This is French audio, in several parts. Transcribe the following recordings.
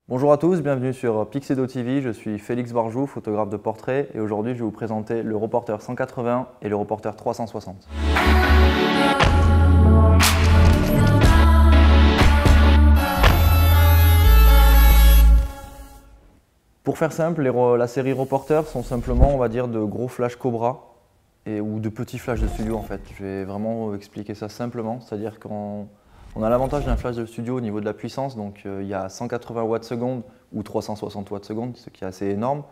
Bonjour à tous, bienvenue sur Pixedo TV, je suis Félix Barjou, photographe de portrait et aujourd'hui je vais vous présenter le Reporter 180 et le Reporter 360. Pour faire simple, la série Reporter sont simplement, on va dire, de gros flash Cobra ou de petits flash de studio en fait. Je vais vraiment expliquer ça simplement, c'est-à-dire qu'on a l'avantage d'un flash de studio au niveau de la puissance, donc il y a 180 watts seconde ou 360 watts seconde, ce qui est assez énorme,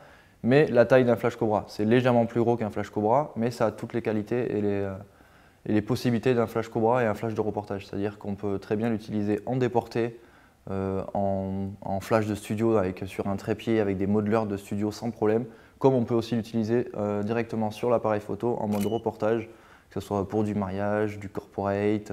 mais la taille d'un flash Cobra, c'est légèrement plus gros qu'un flash Cobra, mais ça a toutes les qualités et les possibilités d'un flash Cobra et un flash de reportage, c'est-à-dire qu'on peut très bien l'utiliser en déporté, en flash de studio sur un trépied avec des modeleurs de studio sans problème, comme on peut aussi l'utiliser directement sur l'appareil photo en mode reportage, que ce soit pour du mariage, du corporate,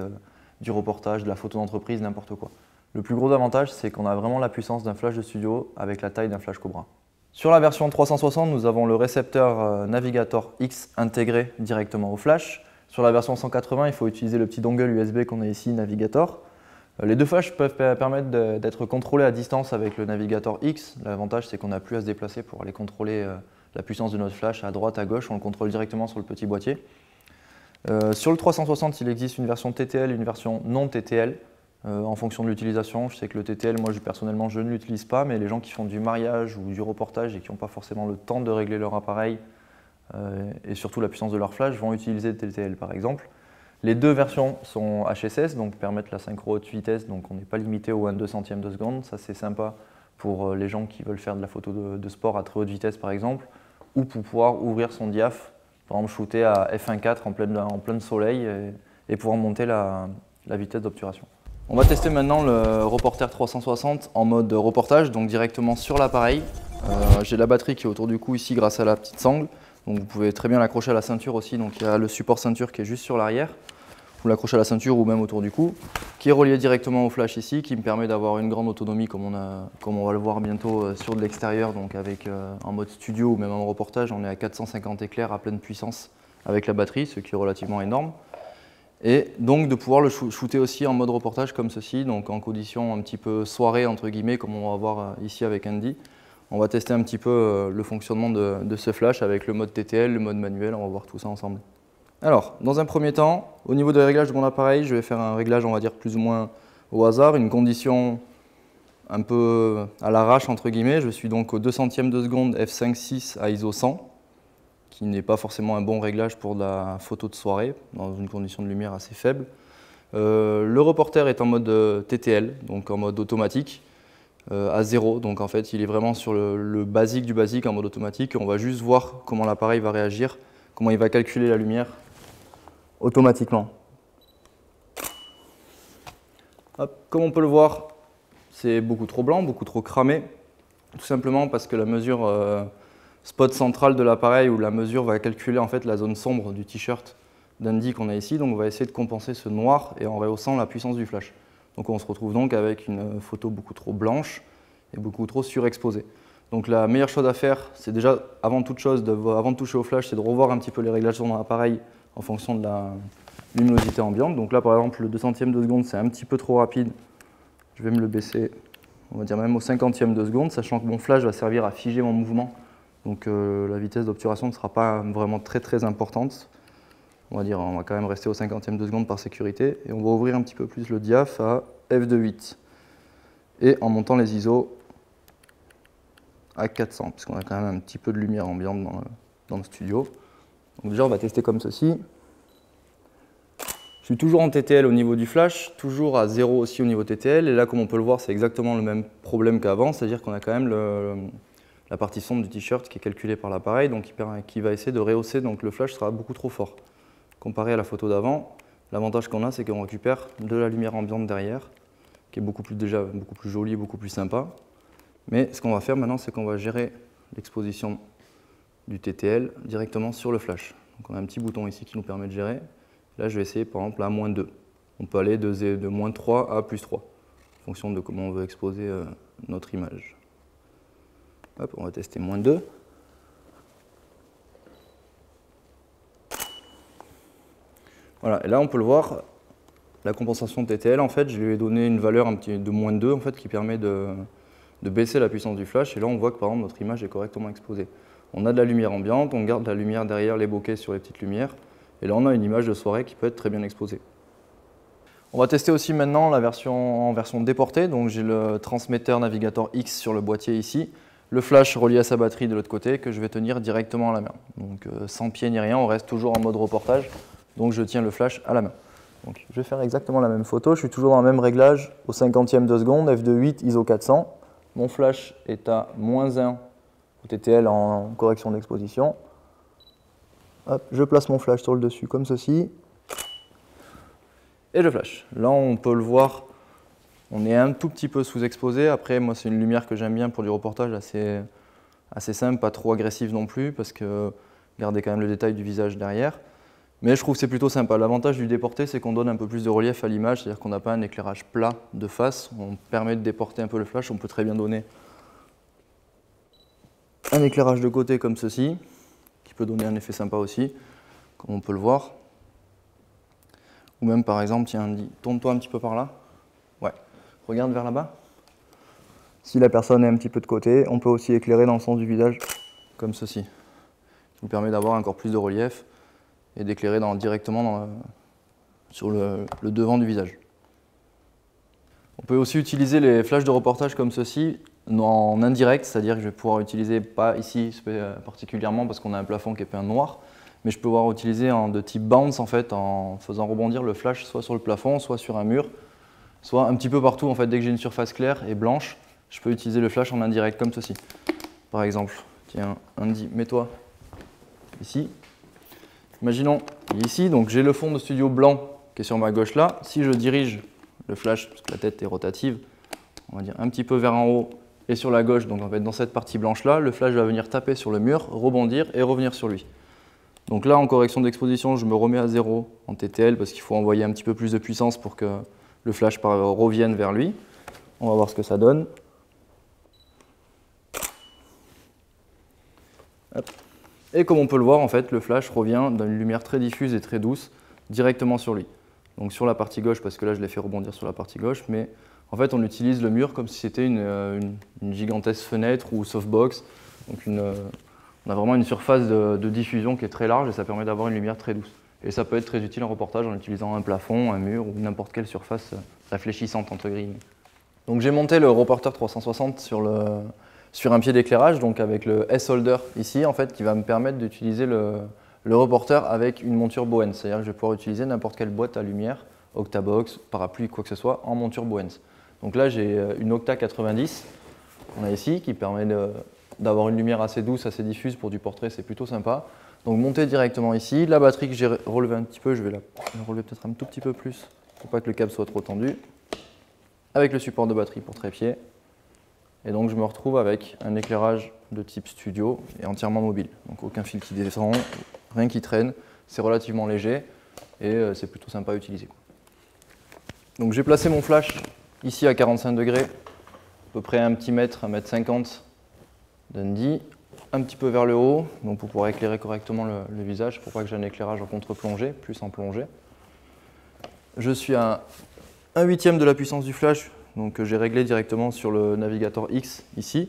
du reportage, de la photo d'entreprise, n'importe quoi. Le plus gros avantage, c'est qu'on a vraiment la puissance d'un flash de studio avec la taille d'un flash Cobra. Sur la version 360, nous avons le récepteur Navigator X intégré directement au flash. Sur la version 180, il faut utiliser le petit dongle USB qu'on a ici, Navigator. Les deux flashs peuvent permettre d'être contrôlés à distance avec le Navigator X. L'avantage, c'est qu'on n'a plus à se déplacer pour aller contrôler la puissance de notre flash à droite, à gauche. On le contrôle directement sur le petit boîtier. Sur le 360, il existe une version TTL et une version non TTL en fonction de l'utilisation. Je sais que le TTL, moi personnellement, je ne l'utilise pas, mais les gens qui font du mariage ou du reportage et qui n'ont pas forcément le temps de régler leur appareil et surtout la puissance de leur flash vont utiliser le TTL par exemple. Les deux versions sont HSS, donc permettent la synchro haute vitesse, donc on n'est pas limité au 1/2 centième de seconde. Ça c'est sympa pour les gens qui veulent faire de la photo de sport à très haute vitesse par exemple, ou pour pouvoir ouvrir son diaph, par exemple shooter à f1.4 en plein soleil et pouvoir monter la vitesse d'obturation. On va tester maintenant le Reporter 360 en mode reportage, donc directement sur l'appareil. J'ai la batterie qui est autour du cou ici grâce à la petite sangle. Donc vous pouvez très bien l'accrocher à la ceinture aussi, donc il y a le support ceinture qui est juste sur l'arrière. Vous l'accrochez à la ceinture ou même autour du cou, qui est relié directement au flash ici, qui me permet d'avoir une grande autonomie comme on va le voir bientôt sur de l'extérieur, donc avec en mode studio ou même en reportage, on est à 450 éclairs à pleine puissance avec la batterie, ce qui est relativement énorme. Et donc de pouvoir le shooter aussi en mode reportage comme ceci, donc en condition un petit peu soirée entre guillemets, comme on va voir ici avec Andy. On va tester un petit peu le fonctionnement de ce flash avec le mode TTL, le mode manuel, on va voir tout ça ensemble. Alors, dans un premier temps, au niveau des réglages de mon appareil, je vais faire un réglage, on va dire, plus ou moins au hasard, une condition un peu à l'arrache, entre guillemets. Je suis donc au 2 centièmes de seconde f5.6 à ISO 100, qui n'est pas forcément un bon réglage pour de la photo de soirée, dans une condition de lumière assez faible. Le reporter est en mode TTL, donc en mode automatique, à 0, donc en fait il est vraiment sur le basique du basique en mode automatique. On va juste voir comment l'appareil va réagir, comment il va calculer la lumière automatiquement. Hop, comme on peut le voir, c'est beaucoup trop blanc, beaucoup trop cramé, tout simplement parce que la mesure spot centrale de l'appareil ou la mesure va calculer en fait la zone sombre du t-shirt d'Andy qu'on a ici, donc on va essayer de compenser ce noir et en rehaussant la puissance du flash. Donc on se retrouve donc avec une photo beaucoup trop blanche et beaucoup trop surexposée. Donc la meilleure chose à faire, c'est déjà avant toute chose, avant de toucher au flash, c'est de revoir un petit peu les réglages sur mon appareil en fonction de la luminosité ambiante. Donc là par exemple le 2 centième de seconde c'est un petit peu trop rapide. Je vais me le baisser, on va dire même au 50e de seconde, sachant que mon flash va servir à figer mon mouvement. Donc la vitesse d'obturation ne sera pas vraiment très importante. On va quand même rester au 50e de seconde par sécurité. Et on va ouvrir un petit peu plus le diaph à f2.8. Et en montant les ISO à 400, parce qu'on a quand même un petit peu de lumière ambiante dans le studio. Donc déjà, on va tester comme ceci. Je suis toujours en TTL au niveau du flash, toujours à 0 aussi au niveau TTL. Et là, comme on peut le voir, c'est exactement le même problème qu'avant, c'est-à-dire qu'on a quand même la partie sombre du t-shirt qui est calculée par l'appareil, donc qui va essayer de rehausser, donc le flash sera beaucoup trop fort. Comparé à la photo d'avant, l'avantage qu'on a, c'est qu'on récupère de la lumière ambiante derrière, qui est déjà beaucoup plus jolie, beaucoup plus sympa. Mais ce qu'on va faire maintenant, c'est qu'on va gérer l'exposition du TTL directement sur le flash. Donc on a un petit bouton ici qui nous permet de gérer. Là, je vais essayer par exemple à -2. On peut aller de -3 à +3, en fonction de comment on veut exposer notre image. Hop, on va tester -2. Voilà, et là on peut le voir, la compensation TTL, en fait, je lui ai donné une valeur de -2 en fait, qui permet de de baisser la puissance du flash et là on voit que par exemple notre image est correctement exposée. On a de la lumière ambiante, on garde la lumière derrière les bokeh sur les petites lumières et là on a une image de soirée qui peut être très bien exposée. On va tester aussi maintenant la version en version déportée, donc j'ai le transmetteur Navigator X sur le boîtier ici, le flash relié à sa batterie de l'autre côté que je vais tenir directement à la main. Donc sans pied ni rien, on reste toujours en mode reportage, donc je tiens le flash à la main. Donc, je vais faire exactement la même photo, je suis toujours dans le même réglage au 50e de seconde, f2.8 ISO 400. Mon flash est à -1 au TTL en correction d'exposition. Hop, je place mon flash sur le dessus comme ceci. Et je flash. Là on peut le voir, on est un tout petit peu sous-exposé. Après moi c'est une lumière que j'aime bien pour du reportage assez simple, pas trop agressif non plus parce que garder quand même le détail du visage derrière. Mais je trouve que c'est plutôt sympa. L'avantage du déporté, c'est qu'on donne un peu plus de relief à l'image, c'est-à-dire qu'on n'a pas un éclairage plat de face. On permet de déporter un peu le flash, on peut très bien donner un éclairage de côté comme ceci, qui peut donner un effet sympa aussi, comme on peut le voir. Ou même par exemple, tiens, tourne-toi un petit peu par là. Ouais, regarde vers là-bas. Si la personne est un petit peu de côté, on peut aussi éclairer dans le sens du visage, comme ceci. Ça nous permet d'avoir encore plus de relief et d'éclairer directement sur le devant du visage. On peut aussi utiliser les flashs de reportage comme ceci en indirect, c'est-à-dire que je vais pouvoir utiliser, pas ici particulièrement parce qu'on a un plafond qui est peint noir, mais je peux pouvoir utiliser de type bounce en fait, en faisant rebondir le flash soit sur le plafond, soit sur un mur, soit un petit peu partout en fait. Dès que j'ai une surface claire et blanche, je peux utiliser le flash en indirect comme ceci. Par exemple, tiens, Andy, mets-toi ici. Imaginons, il est ici, donc j'ai le fond de studio blanc qui est sur ma gauche là. Si je dirige le flash, parce que la tête est rotative, on va dire un petit peu vers en haut et sur la gauche, donc en fait dans cette partie blanche là, le flash va venir taper sur le mur, rebondir et revenir sur lui. Donc là en correction d'exposition, je me remets à 0 en TTL parce qu'il faut envoyer un petit peu plus de puissance pour que le flash revienne vers lui. On va voir ce que ça donne. Hop. Et comme on peut le voir, en fait, le flash revient d'une lumière très diffuse et très douce directement sur lui. Donc sur la partie gauche, parce que là je l'ai fait rebondir sur la partie gauche, mais en fait on utilise le mur comme si c'était une gigantesque fenêtre ou softbox. Donc on a vraiment une surface de diffusion qui est très large et ça permet d'avoir une lumière très douce. Et ça peut être très utile en reportage en utilisant un plafond, un mur ou n'importe quelle surface réfléchissante entre guillemets. Donc j'ai monté le Reporter 360 sur un pied d'éclairage, donc avec le S-Holder ici, en fait, qui va me permettre d'utiliser le Reporter avec une monture Bowens. C'est-à-dire que je vais pouvoir utiliser n'importe quelle boîte à lumière, Octabox, parapluie, quoi que ce soit, en monture Bowens. Donc là, j'ai une Octa 90 qu'on a ici, qui permet d'avoir une lumière assez douce, assez diffuse pour du portrait, c'est plutôt sympa. Donc monter directement ici. La batterie que j'ai relevée un petit peu, je vais la relever peut-être un tout petit peu plus, pour pas que le câble soit trop tendu. Avec le support de batterie pour trépied. Et donc je me retrouve avec un éclairage de type studio et entièrement mobile. Donc aucun fil qui descend, rien qui traîne, c'est relativement léger et c'est plutôt sympa à utiliser. Donc j'ai placé mon flash ici à 45 degrés, à peu près 1 mètre, 1,50 m d'Andy, un petit peu vers le haut, donc pour pouvoir éclairer correctement le visage, pour pas que j'ai un éclairage en contre-plongée, plus en plongée. Je suis à 1/8 de la puissance du flash, donc j'ai réglé directement sur le Navigator X ici,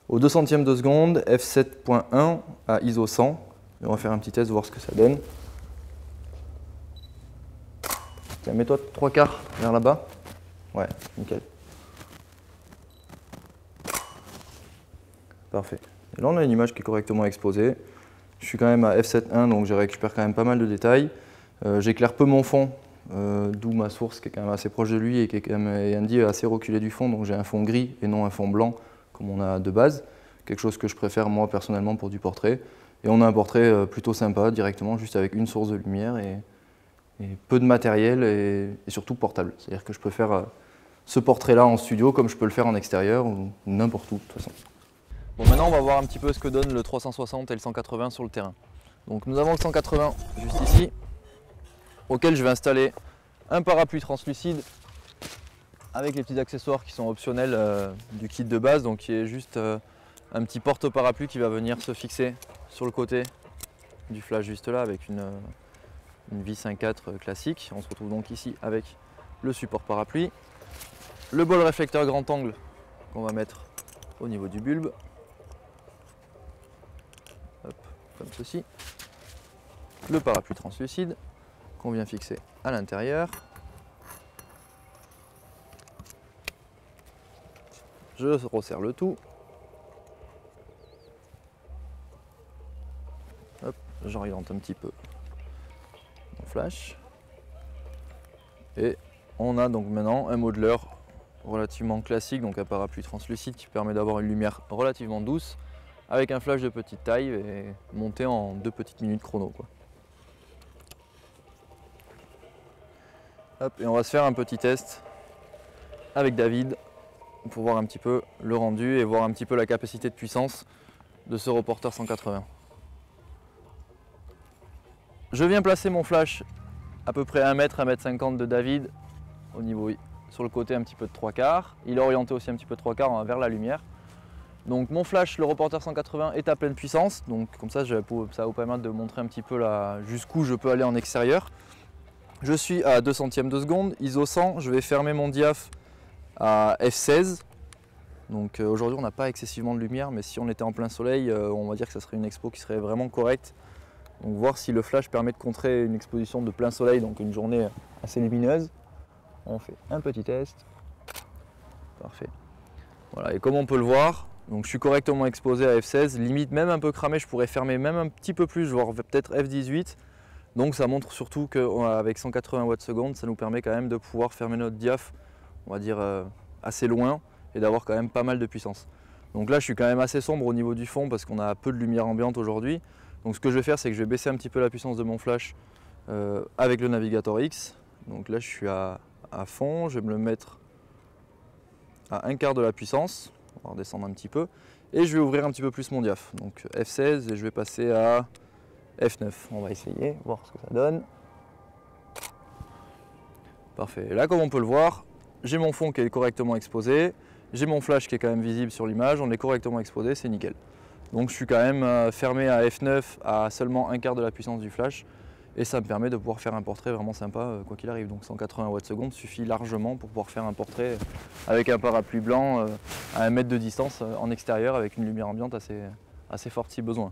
au 200e de seconde, f7.1 à ISO 100. Et on va faire un petit test, voir ce que ça donne. Tiens, mets-toi 3/4 vers là-bas. Ouais, nickel. Parfait. Et là, on a une image qui est correctement exposée. Je suis quand même à f7.1, donc je récupère quand même pas mal de détails. J'éclaire peu mon fond. D'où ma source qui est quand même assez proche de lui et qui est quand même Andy assez reculé du fond, donc j'ai un fond gris et non un fond blanc comme on a de base, quelque chose que je préfère moi personnellement pour du portrait. Et on a un portrait plutôt sympa directement, juste avec une source de lumière et peu de matériel et surtout portable. C'est-à-dire que je peux faire ce portrait-là en studio comme je peux le faire en extérieur ou n'importe où de toute façon. Bon, maintenant on va voir un petit peu ce que donne le 360 et le 180 sur le terrain. Donc nous avons le 180 juste ici, auquel je vais installer un parapluie translucide avec les petits accessoires qui sont optionnels du kit de base, donc qui est juste un petit porte-parapluie qui va venir se fixer sur le côté du flash juste là avec une vis 1.4 classique. On se retrouve donc ici avec le support parapluie, le bol réflecteur grand angle qu'on va mettre au niveau du bulbe. Hop, comme ceci. Le parapluie translucide qu'on vient fixer à l'intérieur. Je resserre le tout. Hop, j'oriente un petit peu mon flash. Et on a donc maintenant un modeler relativement classique, donc un parapluie translucide qui permet d'avoir une lumière relativement douce avec un flash de petite taille et monté en 2 petites minutes chrono, quoi. Hop, et on va se faire un petit test avec David pour voir un petit peu le rendu et voir un petit peu la capacité de puissance de ce Reporter 180. Je viens placer mon flash à peu près 1 mètre, 1,50 m de David au niveau sur le côté un petit peu de 3/4. Il est orienté aussi un petit peu de 3/4 vers la lumière. Donc mon flash, le Reporter 180, est à pleine puissance. Donc comme ça, ça va vous permettre de montrer un petit peu jusqu'où je peux aller en extérieur. Je suis à 2 centièmes de seconde, ISO 100. Je vais fermer mon diaph à f16. Donc aujourd'hui on n'a pas excessivement de lumière, mais si on était en plein soleil, on va dire que ça serait une expo qui serait vraiment correcte. Donc voir si le flash permet de contrer une exposition de plein soleil, donc une journée assez lumineuse. On fait un petit test. Parfait. Voilà, et comme on peut le voir, donc je suis correctement exposé à f16, limite même un peu cramé, je pourrais fermer même un petit peu plus, voire peut-être f18. Donc ça montre surtout qu'avec 180 Wh/s, ça nous permet quand même de pouvoir fermer notre diaph, on va dire assez loin, et d'avoir quand même pas mal de puissance. Donc là je suis quand même assez sombre au niveau du fond parce qu'on a peu de lumière ambiante aujourd'hui. Donc ce que je vais faire, c'est que je vais baisser un petit peu la puissance de mon flash avec le Navigator X. Donc là je suis à fond, je vais me le mettre à 1/4 de la puissance, on va redescendre un petit peu, et je vais ouvrir un petit peu plus mon diaph. Donc F16 et je vais passer à F9. On va essayer, voir ce que ça donne. Parfait, et là comme on peut le voir, j'ai mon fond qui est correctement exposé, j'ai mon flash qui est quand même visible sur l'image, on est correctement exposé, c'est nickel. Donc je suis quand même fermé à F9 à seulement 1/4 de la puissance du flash et ça me permet de pouvoir faire un portrait vraiment sympa quoi qu'il arrive. Donc 180 Wh/s suffit largement pour pouvoir faire un portrait avec un parapluie blanc à 1 mètre de distance en extérieur avec une lumière ambiante assez forte si besoin.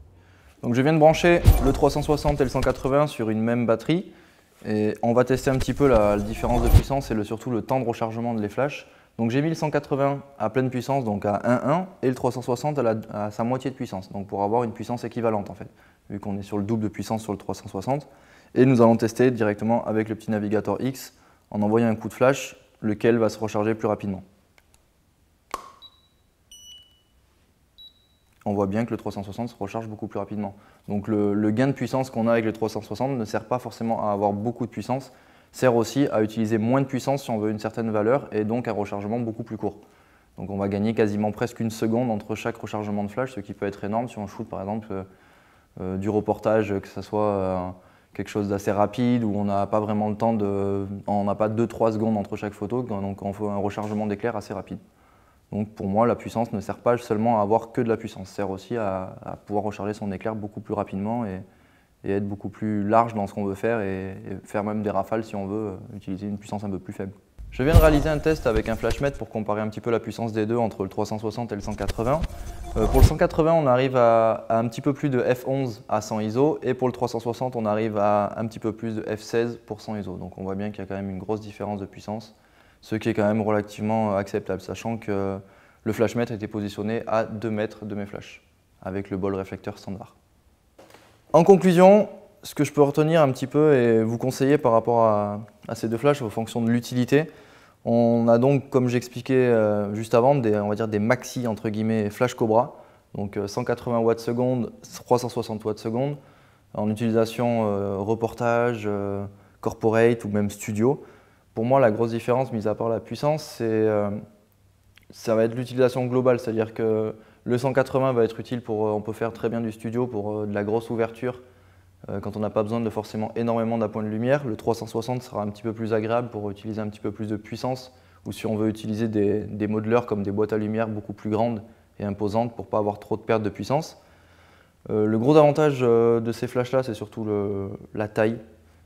Donc je viens de brancher le 360 et le 180 sur une même batterie et on va tester un petit peu la différence de puissance et surtout le temps de rechargement de les flashs. Donc j'ai mis le 180 à pleine puissance, donc à 1,1 et le 360 à sa moitié de puissance, donc pour avoir une puissance équivalente en fait, vu qu'on est sur le double de puissance sur le 360. Et nous allons tester directement avec le petit Navigator X en envoyant un coup de flash, lequel va se recharger plus rapidement. On voit bien que le 360 se recharge beaucoup plus rapidement. Donc le gain de puissance qu'on a avec le 360 ne sert pas forcément à avoir beaucoup de puissance, sert aussi à utiliser moins de puissance si on veut une certaine valeur et donc un rechargement beaucoup plus court. Donc on va gagner quasiment presque 1 seconde entre chaque rechargement de flash, ce qui peut être énorme si on shoot par exemple du reportage, que ce soit quelque chose d'assez rapide où on n'a pas vraiment le temps on n'a pas 2-3 secondes entre chaque photo, donc on fait un rechargement d'éclair assez rapide. Donc pour moi la puissance ne sert pas seulement à avoir que de la puissance, sert aussi à pouvoir recharger son éclair beaucoup plus rapidement et être beaucoup plus large dans ce qu'on veut faire et faire même des rafales si on veut utiliser une puissance un peu plus faible. Je viens de réaliser un test avec un flashmètre pour comparer un petit peu la puissance des deux entre le 360 et le 180. Pour le 180 on arrive à un petit peu plus de f11 à 100 ISO et pour le 360 on arrive à un petit peu plus de f16 pour 100 ISO. Donc on voit bien qu'il y a quand même une grosse différence de puissance, ce qui est quand même relativement acceptable, sachant que le flashmètre était positionné à 2 mètres de mes flashs avec le bol réflecteur standard. En conclusion, ce que je peux retenir un petit peu et vous conseiller par rapport à ces deux flashs en fonction de l'utilité, on a donc, comme j'expliquais juste avant, on va dire des maxi entre guillemets flash Cobra, donc 180 Wh/s, 360 Wh/s, en utilisation reportage, corporate ou même studio. Pour moi, la grosse différence, mis à part la puissance, ça va être l'utilisation globale, c'est-à-dire que le 180 va être utile on peut faire très bien du studio pour de la grosse ouverture quand on n'a pas besoin de forcément énormément d'appoint de lumière. Le 360 sera un petit peu plus agréable pour utiliser un petit peu plus de puissance ou si on veut utiliser des modelers comme des boîtes à lumière beaucoup plus grandes et imposantes pour ne pas avoir trop de perte de puissance. Le gros avantage de ces flashs-là, c'est surtout la taille.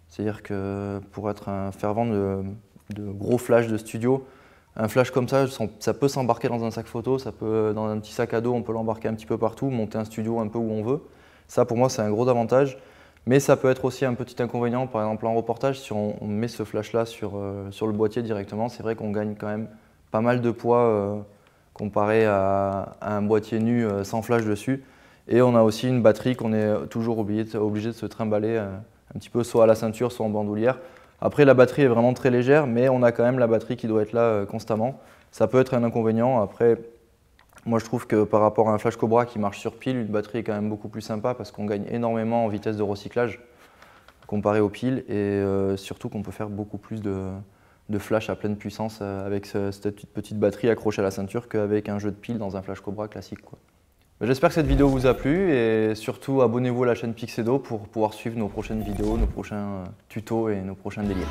C'est-à-dire que pour être un fervent de gros flash de studio, Un flash comme ça peut s'embarquer dans un sac photo, dans un petit sac à dos, on peut l'embarquer un petit peu partout, monter un studio un peu où on veut. Ça, pour moi, c'est un gros avantage. Mais ça peut être aussi un petit inconvénient. Par exemple, en reportage, si on met ce flash-là sur le boîtier directement, c'est vrai qu'on gagne quand même pas mal de poids comparé à un boîtier nu sans flash dessus. Et on a aussi une batterie qu'on est toujours obligé de se trimballer un petit peu soit à la ceinture, soit en bandoulière. Après, la batterie est vraiment très légère, mais on a quand même la batterie qui doit être là constamment. Ça peut être un inconvénient. Après, moi je trouve que par rapport à un Flash Cobra qui marche sur pile, une batterie est quand même beaucoup plus sympa parce qu'on gagne énormément en vitesse de recyclage comparé aux piles et surtout qu'on peut faire beaucoup plus de flash à pleine puissance avec cette petite batterie accrochée à la ceinture qu'avec un jeu de piles dans un Flash Cobra classique, quoi. J'espère que cette vidéo vous a plu et surtout abonnez-vous à la chaîne Pixedo pour pouvoir suivre nos prochaines vidéos, nos prochains tutos et nos prochains délires.